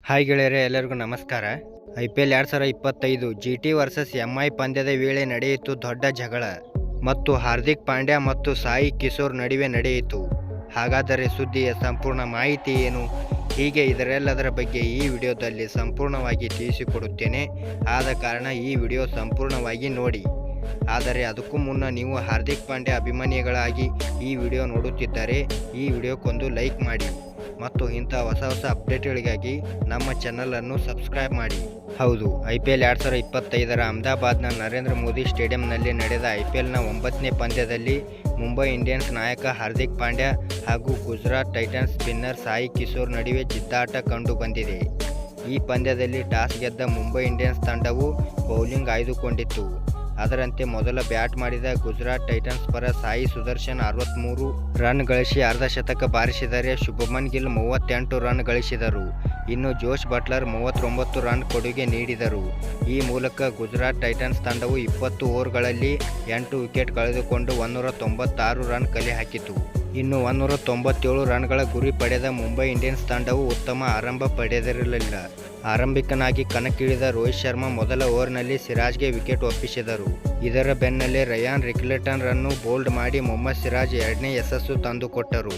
Hi ಗೆಳೆಯರೆ, ಎಲ್ಲರಿಗೂ ನಮಸ್ಕಾರ. IPL 2025 GT ವರ್ಸಸ್ MI ಪಂದ್ಯದ ವೇಳೆ ನಡೆಯಿತು ದೊಡ್ಡ ಜಗಳ ಮತ್ತು ಹಾರ್ದಿಕ್ ಪಾಂಡ್ಯ ಮತ್ತು ಸಾಯಿ ಕಿಶೋರ್ ನಡುವೆ ನಡೆಯಿತು. ಹಾಗಾದರೆ ಸುದ್ದಿಯ ಸಂಪೂರ್ಣ ಮಾಹಿತಿ ಏನು? ಹೀಗೆ ಇದರೆಲ್ಲದರ ಬಗ್ಗೆ ಈ ವಿಡಿಯೋದಲ್ಲಿ ಸಂಪೂರ್ಣವಾಗಿ ತಿಳಿಸಿಕೊಡುತ್ತೇನೆ. ಆದ ಕಾರಣ ಈ ವಿಡಿಯೋ ಸಂಪೂರ್ಣವಾಗಿ ನೋಡಿ. ಆದರೆ ಅದಕ್ಕೂ ಮುನ್ನ ನೀವು ಹಾರ್ದಿಕ್ ಪಾಂಡ್ಯ ಅಭಿಮಾನಿಗಳಾಗಿ ಈ ವಿಡಿಯೋ ನೋಡುತ್ತಿದ್ದರೆ ಈ ವಿಡಿಯೋಕ್ಕೊಂದು ಲೈಕ್ ಮಾಡಿ ಮತ್ತು ಇಂಥ ಹೊಸ ಅಪ್ಡೇಟ್ಗಳಿಗಾಗಿ ನಮ್ಮ ಚಾನಲನ್ನು ಸಬ್ಸ್ಕ್ರೈಬ್ ಮಾಡಿ. ಹೌದು, IPL 2025 ಅಹಮದಾಬಾದ್ನ ನರೇಂದ್ರ ಮೋದಿ ಸ್ಟೇಡಿಯಂನಲ್ಲಿ ನಡೆದ IPLನ 9ನೇ ಪಂದ್ಯದಲ್ಲಿ ಮುಂಬೈ ಇಂಡಿಯನ್ಸ್ ನಾಯಕ ಹಾರ್ದಿಕ್ ಪಾಂಡ್ಯ ಹಾಗೂ ಗುಜರಾತ್ ಟೈಟನ್ಸ್ ಸ್ಪಿನ್ನರ್ ಸಾಯಿ ಕಿಶೋರ್ ನಡುವೆ ಜಿದ್ದಾಟ ಕಂಡು ಬಂದಿದೆ. ಈ ಪಂದ್ಯದಲ್ಲಿ ಟಾಸ್ ಗೆದ್ದ ಮುಂಬೈ ಇಂಡಿಯನ್ಸ್ ತಂಡವು ಬೌಲಿಂಗ್ ಆಯ್ದುಕೊಂಡಿತ್ತು. ಅದರಂತೆ ಮೊದಲ ಬ್ಯಾಟ್ ಮಾಡಿದ ಗುಜರಾತ್ ಟೈಟನ್ಸ್ ಪರ ಸಾಯಿ ಸುದರ್ಶನ್ 63 ರನ್ ಗಳಿಸಿ ಅರ್ಧ ಶತಕ ಬಾರಿಸಿದರೆ ಶುಭಮನ್ ಗಿಲ್ 38 ರನ್ ಗಳಿಸಿದರು. ಇನ್ನು ಜೋಶ್ ಬಟ್ಲರ್ 39 ರನ್ ಕೊಡುಗೆ ನೀಡಿದರು. ಈ ಮೂಲಕ ಗುಜರಾತ್ ಟೈಟನ್ಸ್ ತಂಡವು 20 ಓವರ್ಗಳಲ್ಲಿ 8 ವಿಕೆಟ್ ಕಳೆದುಕೊಂಡು 196 ರನ್ ಕಲೆ ಹಾಕಿತು. ಇನ್ನು 197 ರನ್ಗಳ ಗುರಿ ಪಡೆದ ಮುಂಬೈ ಇಂಡಿಯನ್ಸ್ ತಂಡವು ಉತ್ತಮ ಆರಂಭ ಪಡೆದಿರಲಿಲ್ಲ. ಆರಂಭಿಕನಾಗಿ ಕಣಕ್ಕಿಳಿದ ರೋಹಿತ್ ಶರ್ಮಾ ಮೊದಲ ಓವರ್ನಲ್ಲಿ ಸಿರಾಜ್ಗೆ ವಿಕೆಟ್ ಒಪ್ಪಿಸಿದರು. ಇದರ ಬೆನ್ನಲ್ಲೇ ರಯಾನ್ ರಿಕ್ಲೆಟನ್ ರನ್ನು ಬೋಲ್ಡ್ ಮಾಡಿ ಮೊಹಮ್ಮದ್ ಸಿರಾಜ್ ಎರಡನೇ ಯಶಸ್ಸು ತಂದುಕೊಟ್ಟರು.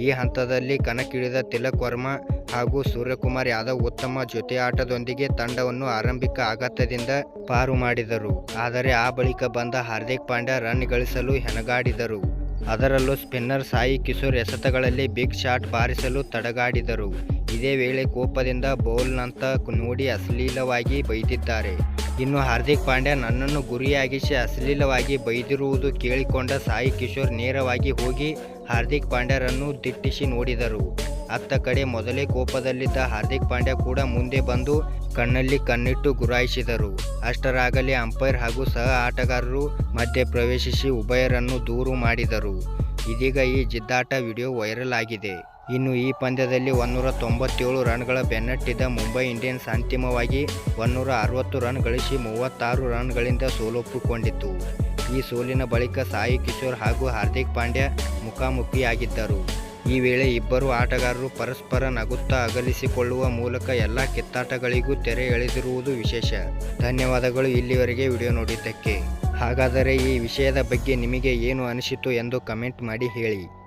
ಈ ಹಂತದಲ್ಲಿ ಕಣಕ್ಕಿಳಿದ ತಿಲಕ್ ವರ್ಮಾ ಹಾಗೂ ಸೂರ್ಯಕುಮಾರ್ ಯಾದವ್ ಉತ್ತಮ ಜೊತೆಯಾಟದೊಂದಿಗೆ ತಂಡವನ್ನು ಆರಂಭಿಕ ಆಘಾತದಿಂದ ಪಾರು ಮಾಡಿದರು. ಆದರೆ ಆ ಬಳಿಕ ಬಂದ ಹಾರ್ದಿಕ್ ಪಾಂಡ್ಯ ರನ್ ಗಳಿಸಲು ಹೆಣಗಾಡಿದರು. ಅದರಲ್ಲೂ ಸ್ಪಿನ್ನರ್ ಸಾಯಿ ಕಿಶೋರ್ ಎಸೆತಗಳಲ್ಲಿ ಬಿಗ್ ಶಾಟ್ ಬಾರಿಸಲು ತಡಗಾಡಿದರು. ಇದೇ ವೇಳೆ ಕೋಪದಿಂದ ಬೌಲ್ನಂತ ನೋಡಿ ಅಶ್ಲೀಲವಾಗಿ ಬೈದಿದ್ದಾರೆ. ಇನ್ನು ಹಾರ್ದಿಕ್ ಪಾಂಡ್ಯ ನನ್ನನ್ನು ಗುರಿಯಾಗಿಸಿ ಅಶ್ಲೀಲವಾಗಿ ಬೈದಿರುವುದು ಕೇಳಿಕೊಂಡ ಸಾಯಿ ಕಿಶೋರ್ ನೇರವಾಗಿ ಹೋಗಿ ಹಾರ್ದಿಕ್ ಪಾಂಡ್ಯರನ್ನು ದಿಟ್ಟಿಸಿ ನೋಡಿದರು. ಅತ್ತ ಕಡೆ ಮೊದಲೇ ಕೋಪದಲ್ಲಿದ್ದ ಹಾರ್ದಿಕ್ ಪಾಂಡ್ಯ ಕೂಡ ಮುಂದೆ ಬಂದು ಕಣ್ಣಲ್ಲಿ ಕಣ್ಣಿಟ್ಟು ಗುರಾಯಿಸಿದರು. ಅಷ್ಟರಾಗಲೇ ಅಂಪೈರ್ ಹಾಗೂ ಸಹ ಆಟಗಾರರು ಮಧ್ಯೆ ಪ್ರವೇಶಿಸಿ ಉಭಯರನ್ನು ದೂರು ಮಾಡಿದರು. ಇದೀಗ ಈ ಜಿದ್ದಾಟ ವಿಡಿಯೋ ವೈರಲ್ ಆಗಿದೆ. ಇನ್ನು ಈ ಪಂದ್ಯದಲ್ಲಿ 197 ರನ್ಗಳ ಬೆನ್ನಟ್ಟಿದ್ದ ಮುಂಬೈ ಇಂಡಿಯನ್ಸ್ ಅಂತಿಮವಾಗಿ 160 ರನ್ ಗಳಿಸಿ 36 ರನ್ಗಳಿಂದ ಸೋಲೊಪ್ಪಿಕೊಂಡಿತು. ಈ ಸೋಲಿನ ಬಳಿಕ ಸಾಯಿ ಕಿಶೋರ್ ಹಾಗೂ ಹಾರ್ದಿಕ್ ಪಾಂಡ್ಯ ಮುಖಾಮುಖಿಯಾಗಿದ್ದರು. ಈ ವೇಳೆ ಇಬ್ಬರು ಆಟಗಾರರು ಪರಸ್ಪರ ನಗುತ್ತಾ ಅಗಲಿಸಿಕೊಳ್ಳುವ ಮೂಲಕ ಎಲ್ಲ ಕಿತ್ತಾಟಗಳಿಗೂ ತೆರೆ ಎಳೆದಿರುವುದು ವಿಶೇಷ. ಧನ್ಯವಾದಗಳು ಇಲ್ಲಿವರೆಗೆ ವಿಡಿಯೋ ನೋಡಿದ್ದಕ್ಕೆ. ಹಾಗಾದರೆ ಈ ವಿಷಯದ ಬಗ್ಗೆ ನಿಮಗೆ ಏನು ಅನಿಸಿತು ಎಂದು ಕಮೆಂಟ್ ಮಾಡಿ ಹೇಳಿ.